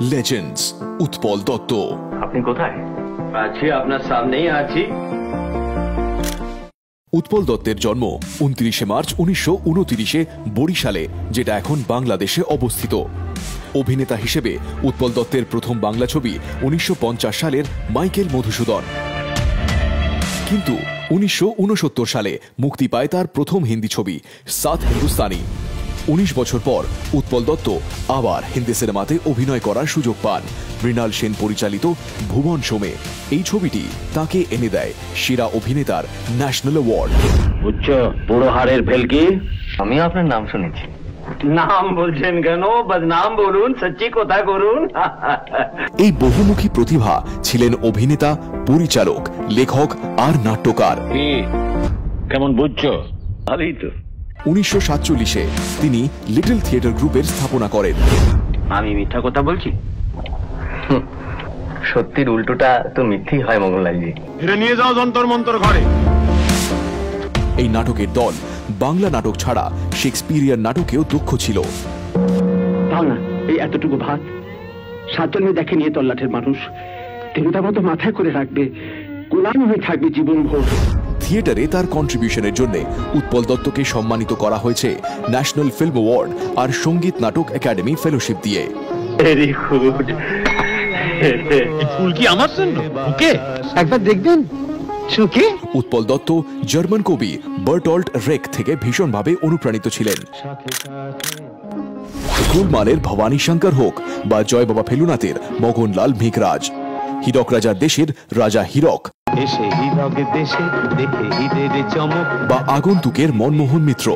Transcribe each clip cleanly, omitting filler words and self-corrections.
Legends Utpal Dutta. আপনি কোথায়? আছি, আপনার সামনেই আছি। উৎপল দত্তের জন্ম 29 মার্চ 1929 বরিশালে, যেটা এখন বাংলাদেশে অবস্থিত। অভিনেতা হিসেবে উৎপল দত্তের প্রথম বাংলা ছবি 1950 সালের মাইকেল মধুসূদন, কিন্তু 1969 সালে মুক্তি পায় তার প্রথম হিন্দি ছবি সাত হিন্দুস্তানি। 19 বছর পর উৎপল দত্ত আবার হিন্দি সিনেমাতে অভিনয় করার সুযোগ পান মৃণাল সেন পরিচালিত ভুবন সোমে। এই ছবিটি তাকে এনে দেয় সেরা অভিনেতার ন্যাশনাল অ্যাওয়ার্ড। উচ্চ বুড়ো হাড়ের ভেলকি, আমি আপনার নাম শুনেছি। নাম বলছেন কেন? বদনাম বলুন, সচ্চি কথা করুন। এই বহুমুখী প্রতিভা ছিলেন অভিনেতা, পরিচালক, লেখক আর নাট্যকার। কেমন বুঝছো? ভালোই তো। 1947-এ তিনি লিটল থিয়েটার গ্রুপের স্থাপনা করেন। আমি মিথ্যা কথা বলছি? সত্যির উল্টোটা তো মিথ্যেই হয় মোগললালজি। এটা নিয়ে যাও যন্তর মন্তর ঘরে। এই নাটকের দল বাংলা নাটক ছাড়া শেক্সপিয়ারিয়ান নাটকেও দক্ষ ছিল। না, এই এতটুকু ভাত 7 জন্মে দেখে নিয়ে তল্লাটের মানুষ দেবতার মতো মাথায় করে রাখবে, গোলাম হয়ে থাকবে জীবন ভোর। থিয়েটারে তার কন্ট্রিবিউশনের জন্য উৎপল দত্তকে সম্মানিত করা হয়েছে ন্যাশনাল ফিল্ম অ্যাওয়ার্ড আর সঙ্গীত নাটক একাডেমি ফেলোশিপ দিয়ে। Very good. এই ফুল কি আমার জন্য? ওকে একবার দেখবেন চোখে। উৎপল দত্ত জার্মান কবি বার্টল্ট রেক থেকে ভীষণভাবে অনুপ্রাণিত ছিলেন। গোলমালের ভবানী শঙ্কর হোক বা জয় বাবা ফেলুনাথের মগনলাল মেঘরাজ, হীরক রাজার দেশের রাজা হীরক, বা আগন্তুকের মনমোহন মিত্র,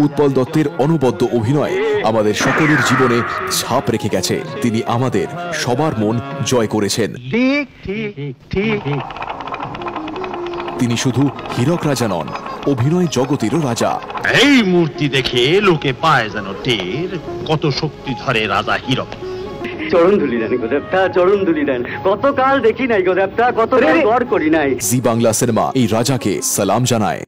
উৎপল দত্তের অনবদ্য অভিনয় আমাদের সকলের জীবনে ছাপ রেখে গেছে। তিনি আমাদের সবার মন জয় করেছেন। তিনি শুধু হীরক রাজা নন, অভিনয় জগতেরও রাজা। এই মূর্তি দেখে লোকে পায় যেন টের কত শক্তি ধরে রাজা হীরক। চরণ ধুলি দেন গোদেবতা, চরণ ধুলি দেন। কতকাল দেখি নাই গোদেবতা, কত গড় করি নাই। জি বাংলা সিনেমা এই রাজাকে সালাম জানায়।